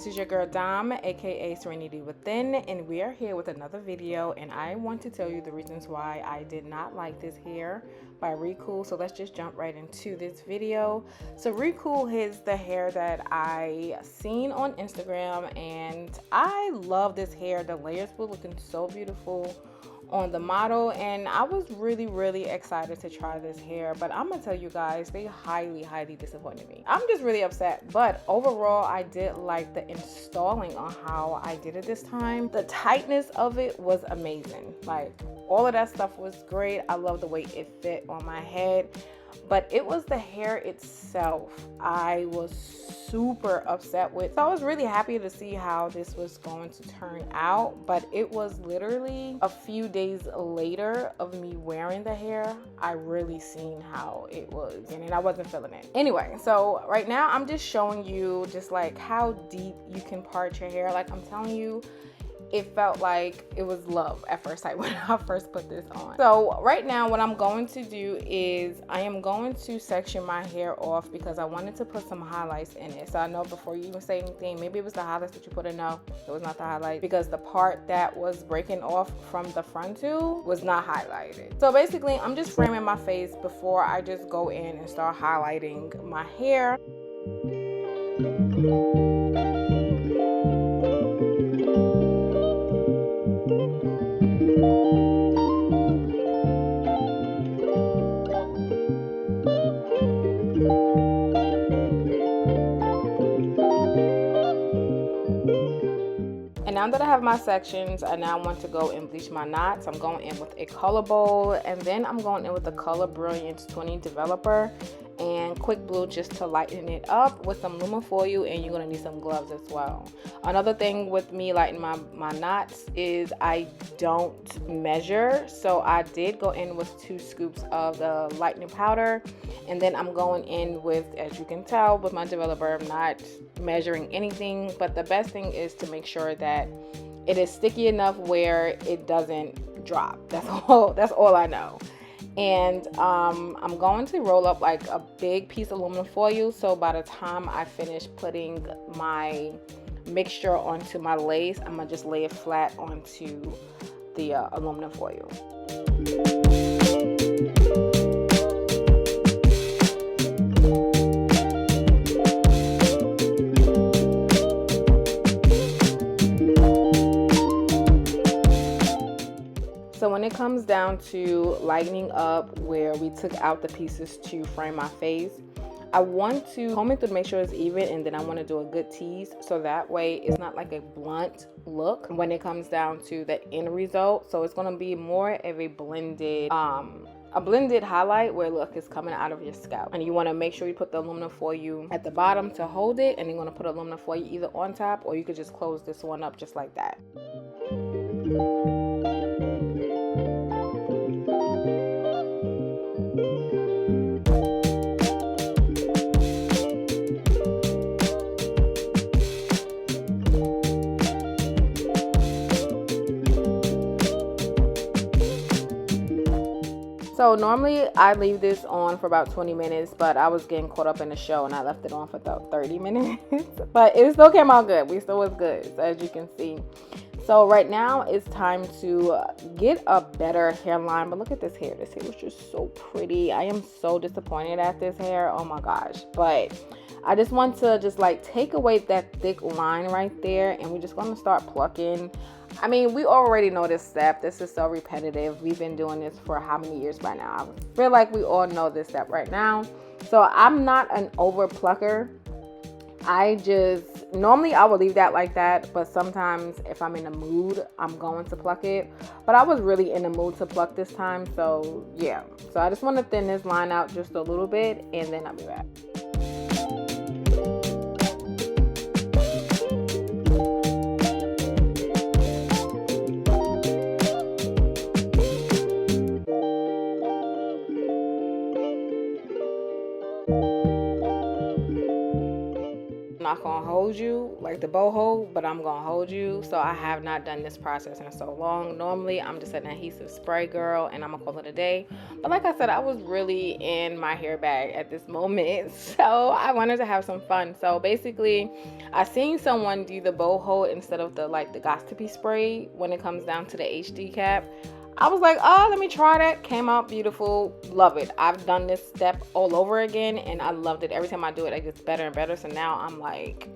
This is your girl Dom, aka Serenity Within, and we are here with another video, and I want to tell you the reasons why I did not like this hair by Recool. So let's just jump right into this video. So Recool is the hair that I seen on Instagram, and I love this hair. The layers were looking so beautiful on the model, and I was really excited to try this hair, but I'm gonna tell you guys, they highly disappointed me. I'm just really upset, but overall I did like the installing on how I did it this time. The tightness of it was amazing. Like, all of that stuff was great. I love the way it fit on my head, but it was the hair itself I was super upset with. So I was really happy to see how this was going to turn out, but it was literally a few days later of me wearing the hair, I really seen how it was, and I wasn't feeling it. Anyway, so right now I'm just showing you just like how deep you can part your hair. Like, I'm telling you, it felt like it was love at first sight when I first put this on. So right now what I'm going to do is I am going to section my hair off because I wanted to put some highlights in it. So I know before you even say anything, maybe it was the highlights that you put in. No, it was not the highlight, because the part that was breaking off from the frontal was not highlighted. So basically I'm just framing my face before I just go in and start highlighting my hair. And now that I have my sections, I now want to go and bleach my knots. I'm going in with a color bowl, and then I'm going in with the Color Brilliance 20 Developer and Quick Blue just to lighten it up with some Lumifoil, and you're going to need some gloves as well. Another thing with me lightening my knots is I don't measure, so I did go in with 2 scoops of the lightening powder, and then I'm going in with, as you can tell with my developer, I'm not measuring anything, but the best thing is to make sure that it is sticky enough where it doesn't drop. That's all I know. And I'm going to roll up like a big piece of aluminum foil, so by the time I finish putting my mixture onto my lace, I'm gonna just lay it flat onto the aluminum foil. So when it comes down to lightening up where we took out the pieces to frame my face, I want to comb it through to make sure it's even, and then I want to do a good tease so that way it's not like a blunt look when it comes down to the end result. So it's going to be more of a blended highlight where look is coming out of your scalp, and you want to make sure you put the aluminum foil at the bottom to hold it, and you're going to put aluminum foil either on top, or you could just close this one up just like that. So normally I leave this on for about 20 minutes, but I was getting caught up in the show and I left it on for about 30 minutes. But it still came out good. We still was good, so as you can see. So right now it's time to get a better hairline. But look at this hair. This hair was just so pretty. I am so disappointed at this hair. Oh my gosh. But I just want to just like take away that thick line right there, and we're just going to start plucking. I mean, we already know this step. This is so repetitive. We've been doing this for how many years by now? I feel like we all know this step right now. So I'm not an over plucker. Normally I would leave that like that, but sometimes if I'm in the mood, I'm going to pluck it. But I was really in the mood to pluck this time, so yeah. So I just want to thin this line out just a little bit, and then I'll be back. not gonna hold you like the boho, but I'm gonna hold you. So I have not done this process in so long. Normally I'm just an adhesive spray girl and I'm gonna call it a day. But like I said, I was really in my hair bag at this moment, so I wanted to have some fun. So basically I seen someone do the boho instead of the gossipy spray when it comes down to the HD cap. I was like, oh, let me try that. Came out beautiful. Love it. I've done this step all over again and I loved it. Every time I do it, it gets better and better. So now I'm like,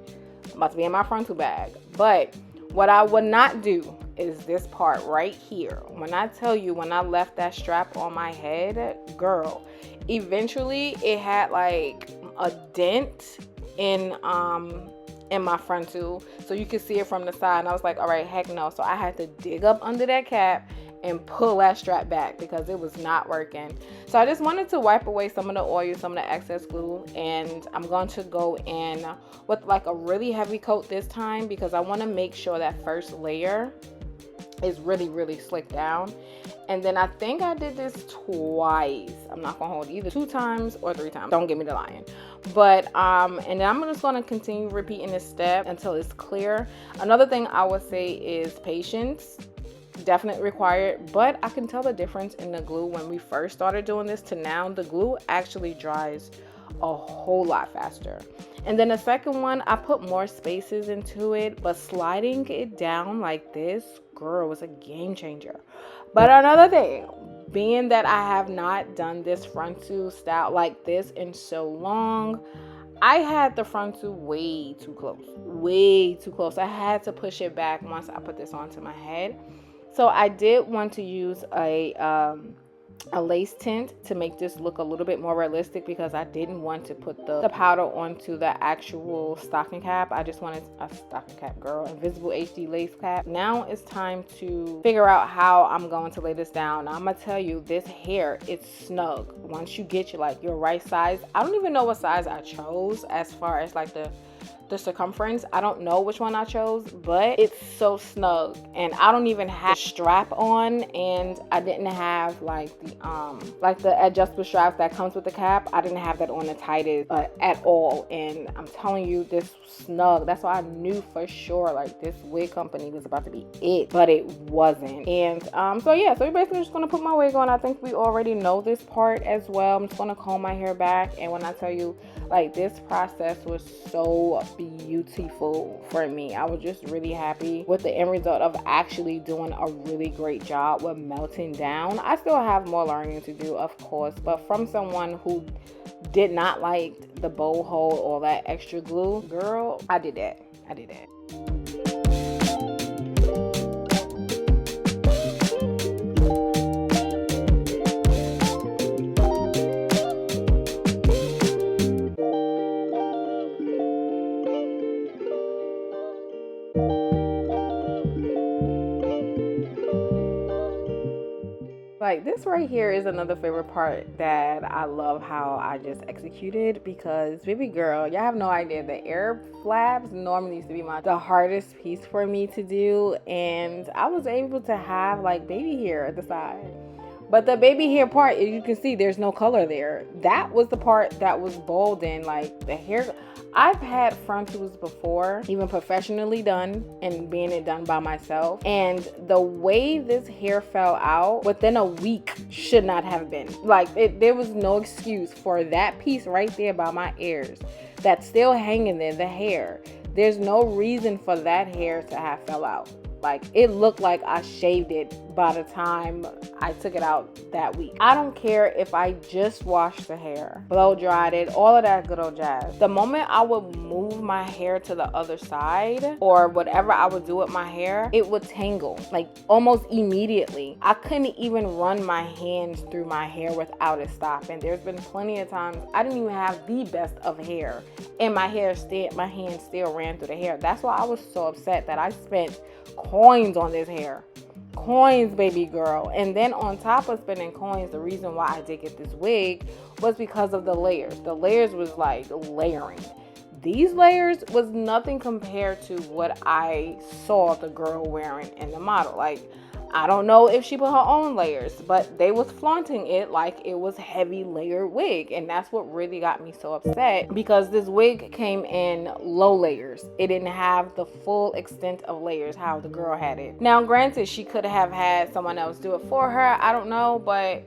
I'm about to be in my frontal bag. But what I would not do is this part right here. When I tell you, when I left that strap on my head, girl, eventually it had like a dent in my frontal. So you can see it from the side. And I was like, all right, heck no. So I had to dig up under that cap and pull that strap back because it was not working. So I just wanted to wipe away some of the oil, some of the excess glue, and I'm going to go in with like a really heavy coat this time because I want to make sure that first layer is really slicked down. And then I think I did this twice. I'm not gonna hold either 2 times or 3 times. Don't get me to lying. But and then I'm just gonna continue repeating this step until it's clear. Another thing I would say is patience. Definitely required, but I can tell the difference in the glue when we first started doing this to now. The glue actually dries a whole lot faster. And then the second one, I put more spaces into it, but sliding it down like this, girl, was a game changer. But another thing, being that I have not done this frontal style like this in so long, I had the frontal way too close. I had to push it back once I put this onto my head. So I did want to use a lace tint to make this look a little bit more realistic because I didn't want to put the powder onto the actual stocking cap. I just wanted a stocking cap, girl, invisible HD lace cap. Now it's time to figure out how I'm going to lay this down. Now, I'm gonna tell you, this hair, it's snug. Once you get your right size, I don't even know what size I chose as far as like the circumference. I don't know which one I chose, but it's so snug. And I don't even have a strap on, and I didn't have like the adjustable straps that comes with the cap. I didn't have that on the tightest at all. And I'm telling you, this snug. That's why I knew for sure like this wig company was about to be it, but it wasn't. And so yeah, so we're basically just gonna put my wig on. I think we already know this part as well. I'm just gonna comb my hair back, and when I tell you, like, this process was so beautiful for me. I was just really happy with the end result of actually doing a really great job with melting down. I still have more learning to do, of course, but from someone who did not like the boho or that extra glue, girl, I did that. Like, this right here is another favorite part that I love how I just executed, because baby girl, y'all have no idea, the air flaps normally used to be the hardest piece for me to do, and I was able to have like baby hair at the side. But the baby hair part, as you can see, there's no color there. That was the part that was bold in, like, the hair. I've had frontals before, even professionally done and being it done by myself. And the way this hair fell out within a week should not have been. Like, there was no excuse for that piece right there by my ears that's still hanging there, the hair. There's no reason for that hair to have fell out. Like, it looked like I shaved it by the time I took it out that week. I don't care if I just washed the hair, blow dried it, all of that good old jazz. The moment I would move my hair to the other side or whatever I would do with my hair, it would tangle like almost immediately. I couldn't even run my hands through my hair without it stopping. There's been plenty of times I didn't even have the best of hair and my hands still ran through the hair. That's why I was so upset that I spent coins on this hair. Coins, baby girl. And then on top of spending coins, the reason why I did get this wig was because of the layers. The layers was like layering. These layers was nothing compared to what I saw the girl wearing in the model. Like, I don't know if she put her own layers, but they was flaunting it like it was heavy layered wig. And that's what really got me so upset, because this wig came in low layers. It didn't have the full extent of layers how the girl had it. Now, granted, she could have had someone else do it for her. I don't know, but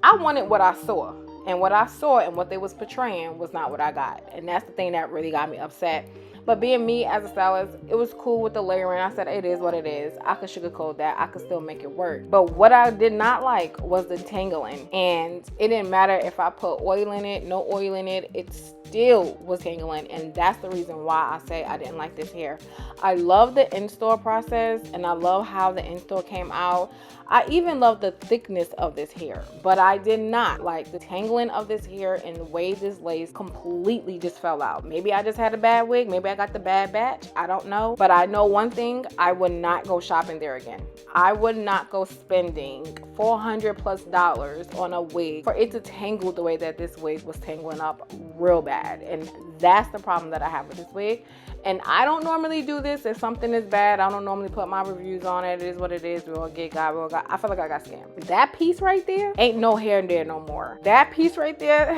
I wanted what I saw. And what I saw and what they was portraying was not what I got. And that's the thing that really got me upset. But being me as a stylist, it was cool with the layering. I said, it is what it is. I could sugarcoat that. I could still make it work. But what I did not like was the tangling. And it didn't matter if I put oil in it, no oil in it, it still was tangling. And that's the reason why I say I didn't like this hair. I love the in-store process, and I love how the in-store came out. I even love the thickness of this hair, but I did not like the tangling of this hair and the way this lace completely just fell out. Maybe I just had a bad wig. Maybe I got the bad batch. I don't know. But I know one thing, I would not go shopping there again. I would not go spending $400+ on a wig for it to tangle the way that this wig was tangling up real bad. And that's the problem that I have with this wig. And I don't normally do this. If something is bad, I don't normally put my reviews on it. It is what it is. We all get God. We all got. I feel like I got scammed. That piece right there ain't no hair there no more. That piece right there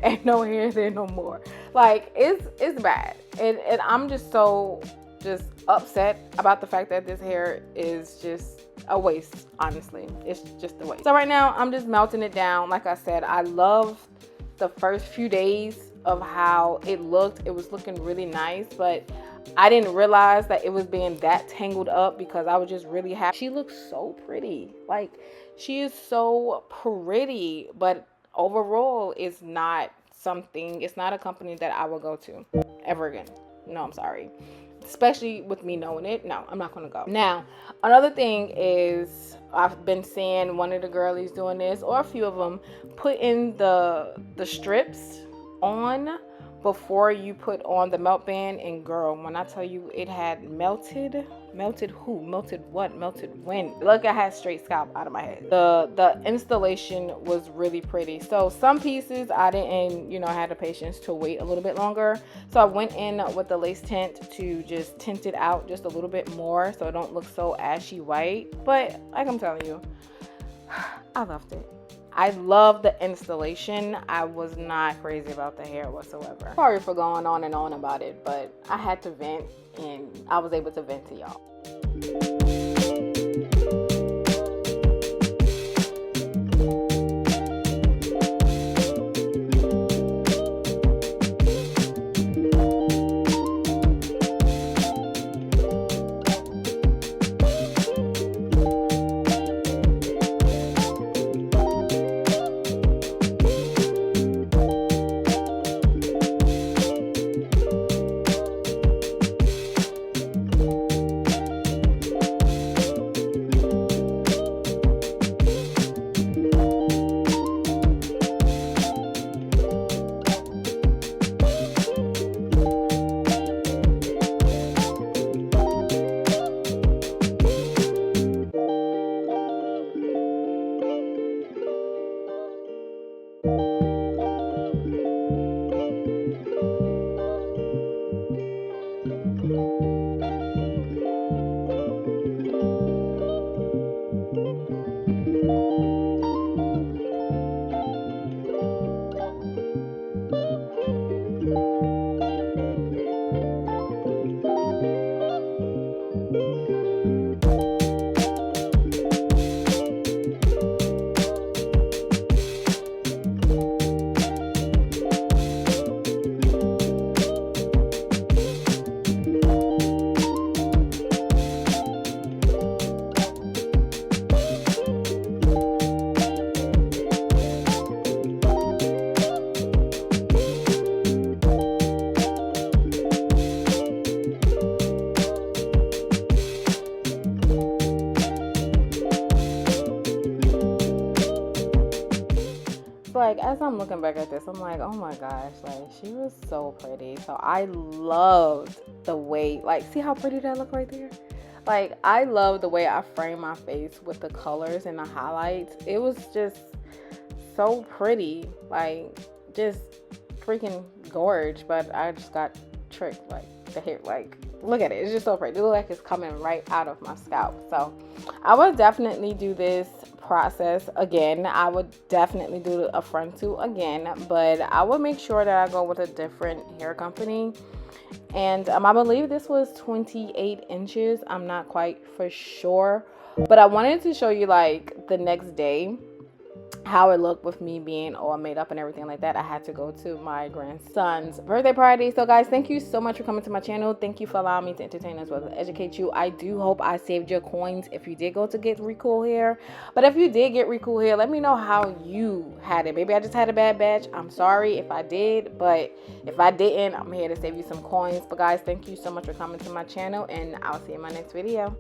ain't no hair there no more. Like, it's bad. And I'm just so upset about the fact that this hair is just a waste. Honestly, it's just a waste. So right now I'm just melting it down. Like I said, I love the first few days of how it looked. It was looking really nice, but I didn't realize that it was being that tangled up because I was just really happy. She looks so pretty. Like, she is so pretty, but overall it's not a company that I will go to ever again. No, I'm sorry. Especially with me knowing it. No, I'm not gonna go. Now, another thing is, I've been seeing one of the girlies doing this, or a few of them, put in the strips on before you put on the melt band. And girl, when I tell you it had melted who? Melted what? Melted when? Look, I had straight scalp out of my head. The installation was really pretty. So some pieces I didn't, have the patience to wait a little bit longer. So I went in with the lace tint to just tint it out just a little bit more so it don't look so ashy white. But like I'm telling you, I loved it. I love the installation. I was not crazy about the hair whatsoever. Sorry for going on and on about it, but I had to vent, and I was able to vent to y'all. Like, as I'm looking back at this, I'm like, oh my gosh, like, she was so pretty. So I loved the way, like, see how pretty that look right there? Like, I love the way I frame my face with the colors and the highlights. It was just so pretty, like, just freaking gorge. But I just got tricked, like, the hair, like, look at it. It's just so pretty. It looks like it's coming right out of my scalp. So I would definitely do this process again. I would definitely do a frontal again, but I would make sure that I go with a different hair company. And I believe this was 28 inches. I'm not quite for sure, but I wanted to show you like the next day how it looked with me being all made up and everything like that. I had to go to my grandson's birthday party. So guys, thank you so much for coming to my channel. Thank you for allowing me to entertain as well as educate you. I do hope I saved your coins if you did go to get Recool Hair. But if you did get Recool Hair, let me know how you had it. Maybe I just had a bad batch. I'm sorry if I did, but if I didn't, I'm here to save you some coins. But guys, thank you so much for coming to my channel, and I'll see you in my next video.